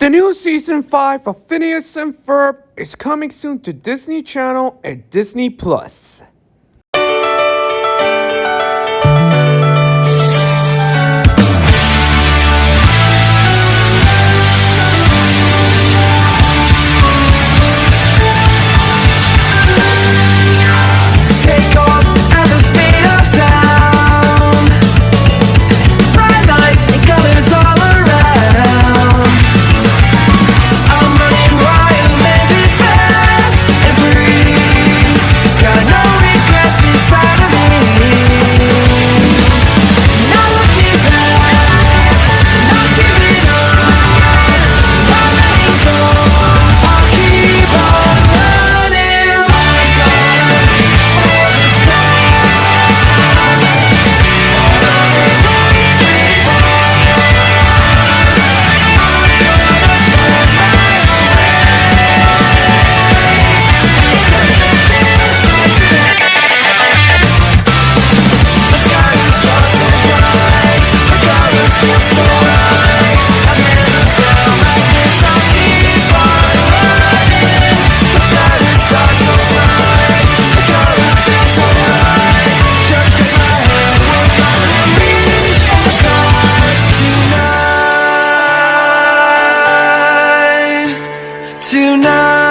The new season 5 of Phineas and Ferb is coming soon to Disney Channel and Disney Plus. Take off at the speed of sound. Bright lights and colors all around. I'm running wild, living fast and free. Got no regrets inside of me. Not looking back, not giving up, not letting go. I'll keep on running. I gotta reach for the stars. All of the way before I'm gonna find my way. Take a chance on today. The sky is so bright, the colors feel so right. I've never felt like this. I'll keep on running. The sky is so bright, the colors feel so right. Just take my hand, we're gonna reach for the stars tonight. Tonight.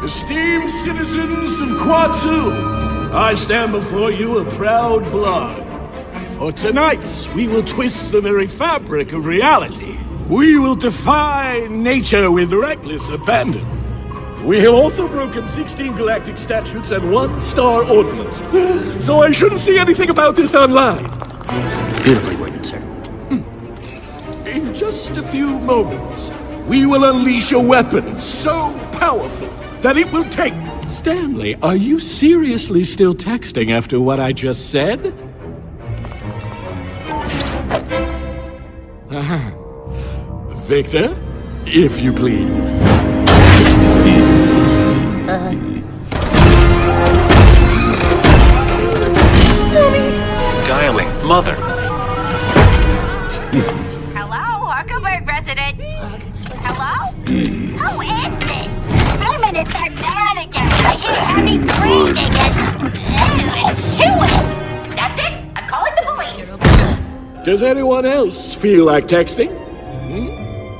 Esteemed citizens of Quatu, I stand before you a proud blood. For tonight, we will twist the very fabric of reality. We will defy nature with reckless abandon. We have also broken 16 galactic statutes and 1 star ordinance. So I shouldn't see anything about this online. Beautifully worded, sir. In just a few moments, we will unleash a weapon so powerful that it will take... Stanley, are you seriously still texting after what I just said? Victor, if you please. Dialing mother. Hello, Huckleberg residents? Hello? Who is this? I'm in a third man again. I hear heavy breathing and chewing. That's it. I'm calling the police. Does anyone else feel like texting?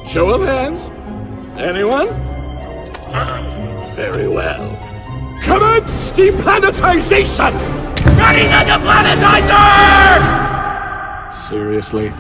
Show of hands. Anyone? Very well. Commence deplanetization! Running the deplanetizer! Seriously?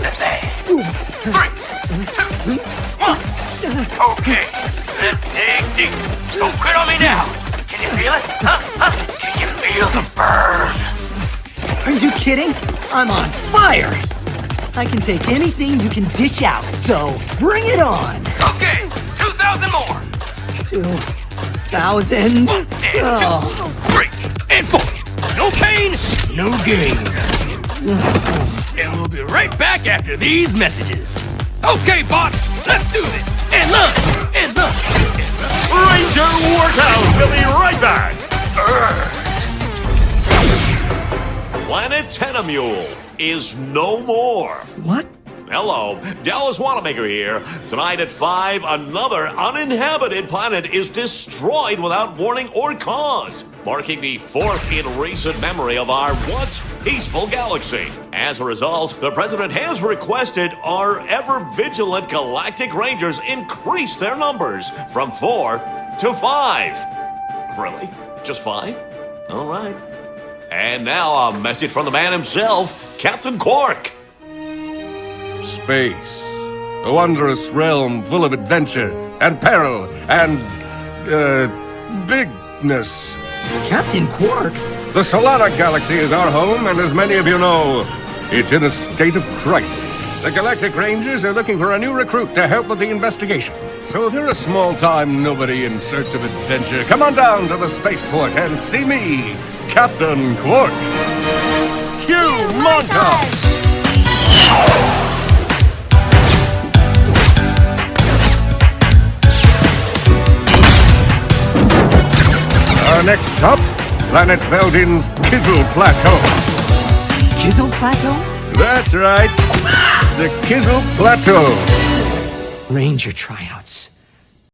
That's bad. 3, 2, 1. Okay, let's dig deep. Don't quit on me now. Can you feel it? Huh? Can you feel the burn? Are you kidding? I'm on fire! I can take anything you can dish out, so bring it on! Okay, 2,000 more. 2,000? And 2, 3, and 4. No pain, no gain. And we'll be right back after these messages. Okay, bots, let's do this. And lunch, and lunch, and lunch. Ranger Workout will be right back. Planet Tenemule is no more. What? Hello, Dallas Wanamaker here. Tonight at 5, another uninhabited planet is destroyed without warning or cause, marking the 4th in recent memory of our once peaceful galaxy. As a result, the President has requested our ever-vigilant Galactic Rangers increase their numbers from 4 to 5. Really? Just 5? All right. And now a message from the man himself, Captain Quark. Space. A wondrous realm full of adventure and peril and, bigness. Captain Quark? The Solana Galaxy is our home, and as many of you know, it's in a state of crisis. The Galactic Rangers are looking for a new recruit to help with the investigation. So if you're a small-time nobody in search of adventure, come on down to the spaceport and see me, Captain Quark. Cue montage! Next stop, Planet Veldin's Kizzle Plateau. Kizzle Plateau? That's right, the Kizzle Plateau. Ranger tryouts.